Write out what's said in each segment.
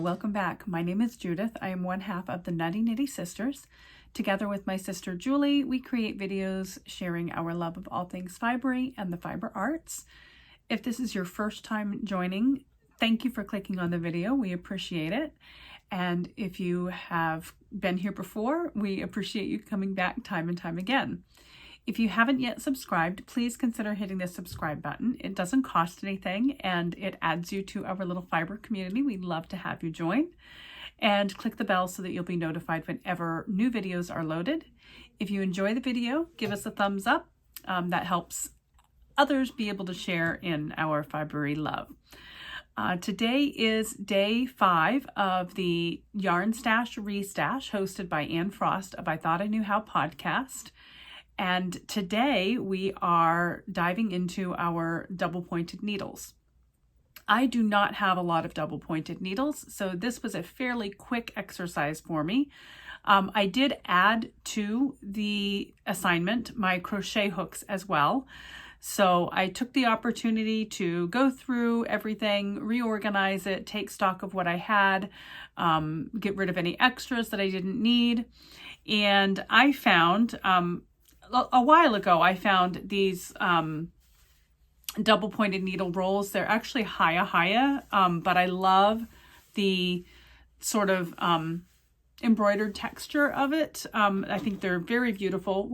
welcome back. My name is Judith. I am one half of the Nutty Nitty Sisters. Together with my sister Julie, we create videos sharing our love of all things fibery and the fiber arts. If this is your first time joining, thank you for clicking on the video. We appreciate it. And if you have been here before, we appreciate you coming back time and time again. If you haven't yet subscribed, please consider hitting the subscribe button. It doesn't cost anything and it adds you to our little fiber community. We'd love to have you join. And click the bell so that you'll be notified whenever new videos are loaded. If you enjoy the video, give us a thumbs up. That helps others be able to share in our fibery love. Today is day 5 of the Yarn Stash Restash hosted by Anne Frost of Ithoughtiknewhow podcast. And today we are diving into our double pointed needles. I do not have a lot of double pointed needles, so this was a fairly quick exercise for me. I did add to the assignment my crochet hooks as well. So I took the opportunity to go through everything, reorganize it, take stock of what I had, get rid of any extras that I didn't need. And I found, a while ago, I found these double pointed needle rolls. They're actually Haya, but I love the sort of embroidered texture of it. I think they're very beautiful.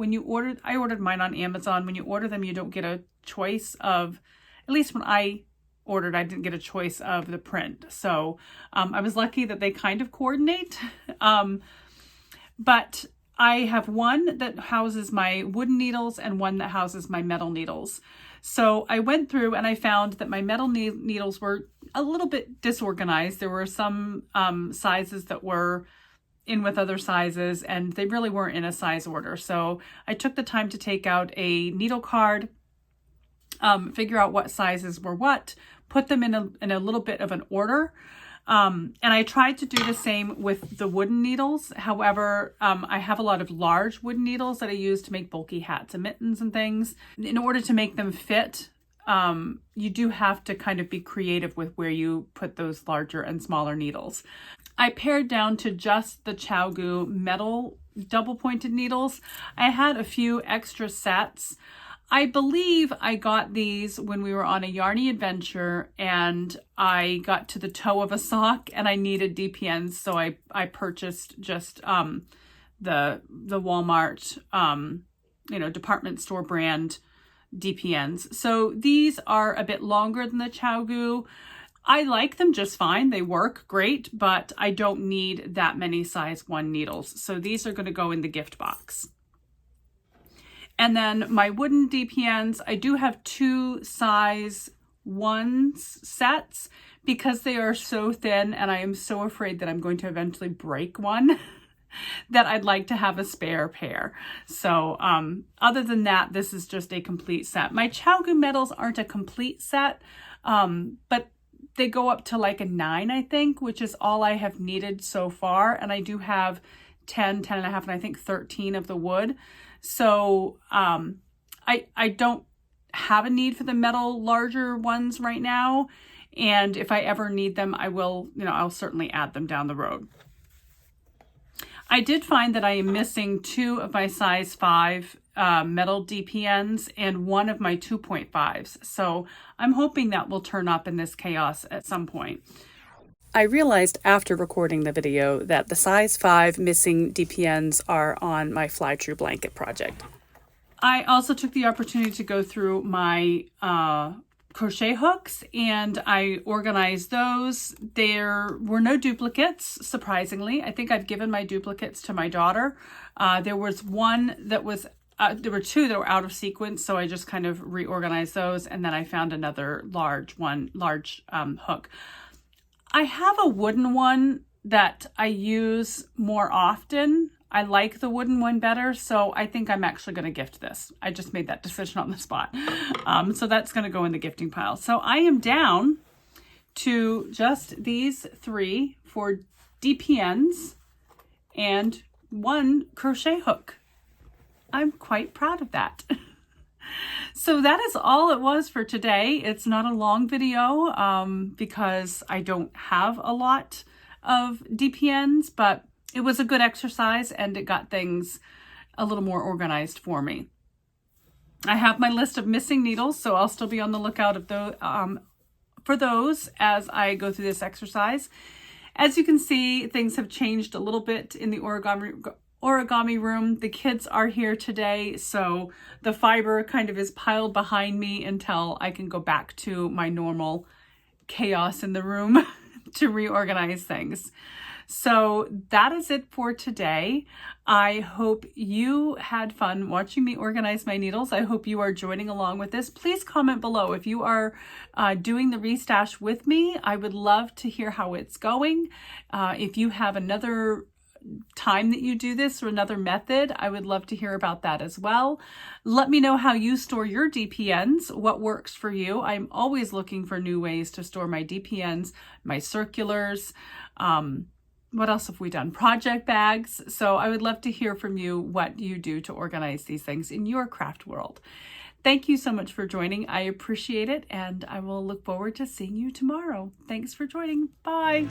I ordered mine on Amazon. When you order them, you don't get a choice of, at least when I ordered, I didn't get a choice of the print. So I was lucky that they kind of coordinate. But I have one that houses my wooden needles and one that houses my metal needles. So I went through and I found that my metal needles were a little bit disorganized. There were some sizes that were in with other sizes and they really weren't in a size order. So I took the time to take out a needle card, figure out what sizes were what, put them in a little bit of an order. And I tried to do the same with the wooden needles. However, I have a lot of large wooden needles that I use to make bulky hats and mittens and things. In order to make them fit, you do have to kind of be creative with where you put those larger and smaller needles. I pared down to just the ChowGoo metal double pointed needles. I had a few extra sets. I believe I got these when we were on a yarny adventure and I got to the toe of a sock and I needed DPNs. So I purchased just the Walmart, department store brand DPNs. So these are a bit longer than the ChowGoo. I like them just fine. They work great, but I don't need that many size 1 needles. So these are going to go in the gift box. And then my wooden DPNs, I do have 2 size 1 sets because they are so thin and I am so afraid that I'm going to eventually break one that I'd like to have a spare pair. So other than that, this is just a complete set. My ChowGoo metals aren't a complete set, but they go up to like a 9, I think, which is all I have needed so far. And I do have 10 and a half, and I think 13 of the wood. So I don't have a need for the metal larger ones right now. And if I ever need them, I will, I'll certainly add them down the road. I did find that I am missing 2 of my size 5 metal DPNs and 1 of my 2.5s. So I'm hoping that will turn up in this chaos at some point. I realized after recording the video that the size 5 missing DPNs are on my Fly True blanket project. I also took the opportunity to go through my crochet hooks and I organized those. There were no duplicates, surprisingly. I think I've given my duplicates to my daughter. There was one that was, there were 2 that were out of sequence, so I just kind of reorganized those, and then I found another large hook. I have a wooden one that I use more often. I like the wooden one better, so I think I'm actually going to gift this. I just made that decision on the spot. So that's going to go in the gifting pile. So I am down to just these 3 for DPNs and 1 crochet hook. I'm quite proud of that. So that is all it was for today. It's not a long video because I don't have a lot of DPNs, but it was a good exercise and it got things a little more organized for me. I have my list of missing needles, so I'll still be on the lookout for those as I go through this exercise. As you can see, things have changed a little bit in the origami room. The kids are here today, so the fiber kind of is piled behind me until I can go back to my normal chaos in the room to reorganize things. So that is it for today. I hope you had fun watching me organize my needles. I hope you are joining along with this. Please comment below if you are doing the restash with me. I would love to hear how it's going. If you have another time that you do this or another method, I would love to hear about that as well. Let me know how you store your DPNs, what works for you. I'm always looking for new ways to store my DPNs, my circulars. What else have we done? Project bags. So I would love to hear from you what you do to organize these things in your craft world. Thank you so much for joining. I appreciate it, and I will look forward to seeing you tomorrow. Thanks for joining. Bye.